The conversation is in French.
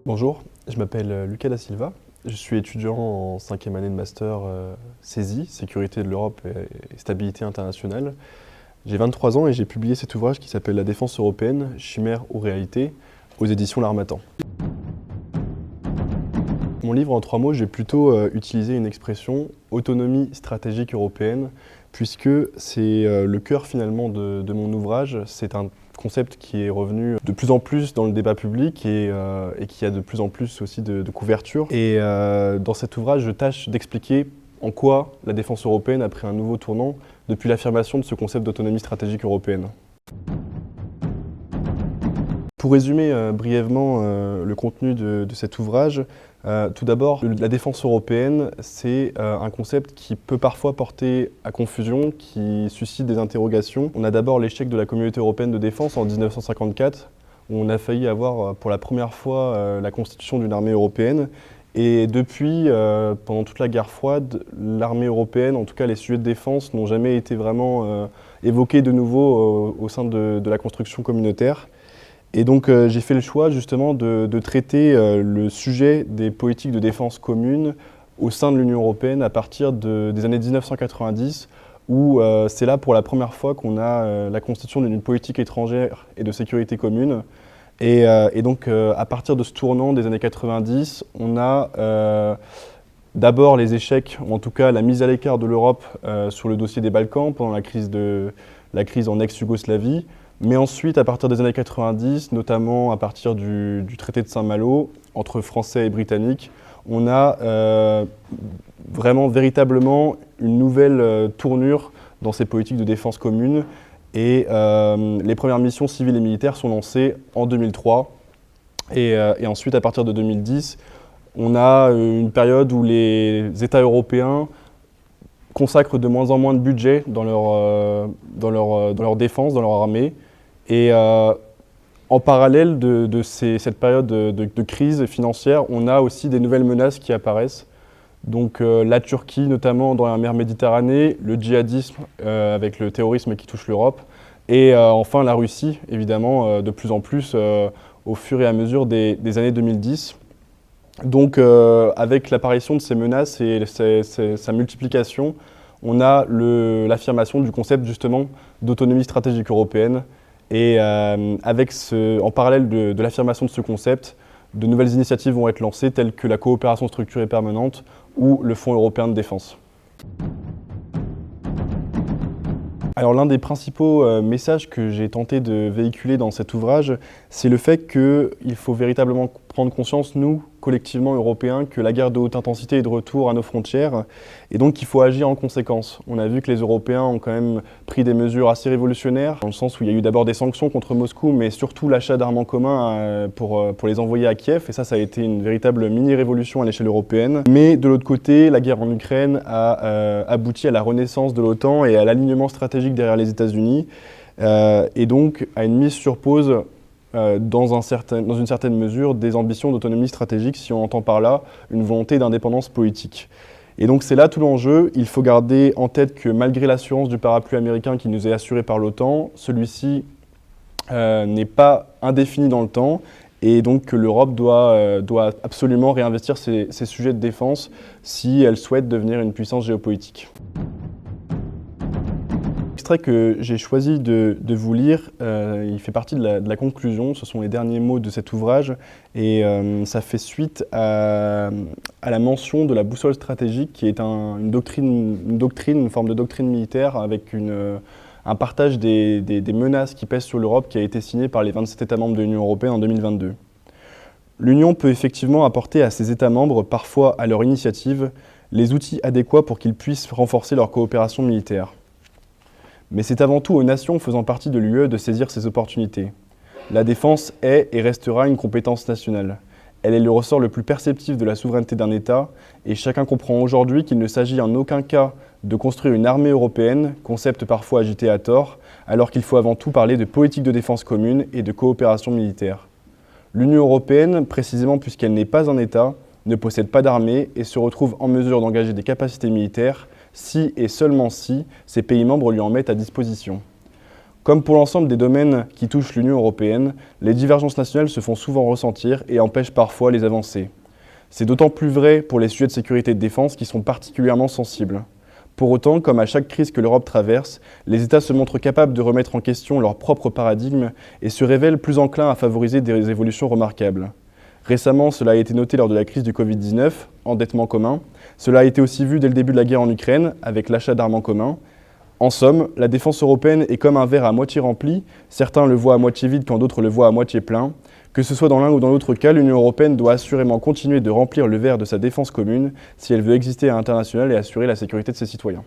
Bonjour, je m'appelle Lucas Da Silva. Je suis étudiant en 5e année de master CESI, Sécurité de l'Europe et Stabilité internationale. J'ai 23 ans et j'ai publié cet ouvrage qui s'appelle La défense européenne, chimère ou réalité, aux éditions L'Harmattan. Mon livre, en 3 mots, j'ai plutôt utilisé une expression « autonomie stratégique européenne » puisque c'est le cœur finalement de mon ouvrage. C'est un concept qui est revenu de plus en plus dans le débat public et qui a de plus en plus aussi de couverture. Et dans cet ouvrage, je tâche d'expliquer en quoi la défense européenne a pris un nouveau tournant depuis l'affirmation de ce concept d'autonomie stratégique européenne. Pour résumer brièvement le contenu de cet ouvrage, tout d'abord, la défense européenne, c'est un concept qui peut parfois porter à confusion, qui suscite des interrogations. On a d'abord l'échec de la Communauté européenne de défense en 1954, où on a failli avoir pour la première fois la constitution d'une armée européenne. Et depuis, pendant toute la guerre froide, l'armée européenne, en tout cas les sujets de défense, n'ont jamais été vraiment évoqués de nouveau au sein de la construction communautaire. Et donc j'ai fait le choix justement de traiter le sujet des politiques de défense communes au sein de l'Union européenne à partir des années 1990, où c'est là pour la première fois qu'on a la constitution d'une politique étrangère et de sécurité commune. Et donc à partir de ce tournant des années 90, on a d'abord les échecs, ou en tout cas la mise à l'écart de l'Europe sur le dossier des Balkans pendant la crise en ex-Yougoslavie. Mais ensuite, à partir des années 90, notamment à partir du traité de Saint-Malo, entre Français et Britanniques, on a véritablement une nouvelle tournure dans ces politiques de défense commune. Et les premières missions civiles et militaires sont lancées en 2003. Et ensuite, à partir de 2010, on a une période où les États européens consacrent de moins en moins de budget dans leur défense, dans leur armée. Et en parallèle de cette période de crise financière, on a aussi des nouvelles menaces qui apparaissent. Donc la Turquie, notamment dans la mer Méditerranée, le djihadisme avec le terrorisme qui touche l'Europe, et enfin la Russie, évidemment, de plus en plus au fur et à mesure des années 2010. Donc avec l'apparition de ces menaces et sa multiplication, on a l'affirmation du concept justement d'autonomie stratégique européenne. Et en parallèle de l'affirmation de ce concept, de nouvelles initiatives vont être lancées telles que la coopération structurée permanente ou le Fonds européen de défense. Alors l'un des principaux messages que j'ai tenté de véhiculer dans cet ouvrage, c'est le fait qu'il faut véritablement prendre conscience, nous, collectivement européens, que la guerre de haute intensité est de retour à nos frontières et donc qu'il faut agir en conséquence. On a vu que les Européens ont quand même pris des mesures assez révolutionnaires, dans le sens où il y a eu d'abord des sanctions contre Moscou, mais surtout l'achat d'armes en commun pour les envoyer à Kiev, et ça a été une véritable mini-révolution à l'échelle européenne. Mais de l'autre côté, la guerre en Ukraine a abouti à la renaissance de l'OTAN et à l'alignement stratégique derrière les États-Unis, et donc à une mise sur pause dans une certaine mesure des ambitions d'autonomie stratégique, si on entend par là une volonté d'indépendance politique. Et donc c'est là tout l'enjeu. Il faut garder en tête que malgré l'assurance du parapluie américain qui nous est assuré par l'OTAN, celui-ci n'est pas indéfini dans le temps, et donc que l'Europe doit absolument réinvestir ses sujets de défense si elle souhaite devenir une puissance géopolitique. L'extrait que j'ai choisi de vous lire, il fait partie de la conclusion, ce sont les derniers mots de cet ouvrage, et ça fait suite à la mention de la boussole stratégique, qui est une forme de doctrine militaire avec un partage des menaces qui pèsent sur l'Europe qui a été signé par les 27 États membres de l'Union européenne en 2022. L'Union peut effectivement apporter à ses États membres, parfois à leur initiative, les outils adéquats pour qu'ils puissent renforcer leur coopération militaire. Mais c'est avant tout aux nations faisant partie de l'UE de saisir ces opportunités. La défense est et restera une compétence nationale. Elle est le ressort le plus perceptif de la souveraineté d'un État, et chacun comprend aujourd'hui qu'il ne s'agit en aucun cas de construire une armée européenne, concept parfois agité à tort, alors qu'il faut avant tout parler de politique de défense commune et de coopération militaire. L'Union européenne, précisément puisqu'elle n'est pas un État, ne possède pas d'armée et se retrouve en mesure d'engager des capacités militaires si et seulement si ses pays membres lui en mettent à disposition. Comme pour l'ensemble des domaines qui touchent l'Union européenne, les divergences nationales se font souvent ressentir et empêchent parfois les avancées. C'est d'autant plus vrai pour les sujets de sécurité et de défense qui sont particulièrement sensibles. Pour autant, comme à chaque crise que l'Europe traverse, les États se montrent capables de remettre en question leur propre paradigme et se révèlent plus enclins à favoriser des évolutions remarquables. Récemment, cela a été noté lors de la crise du Covid-19, endettement commun. Cela a été aussi vu dès le début de la guerre en Ukraine, avec l'achat d'armes en commun. En somme, la défense européenne est comme un verre à moitié rempli, certains le voient à moitié vide quand d'autres le voient à moitié plein. Que ce soit dans l'un ou dans l'autre cas, l'Union européenne doit assurément continuer de remplir le verre de sa défense commune si elle veut exister à l'international et assurer la sécurité de ses citoyens.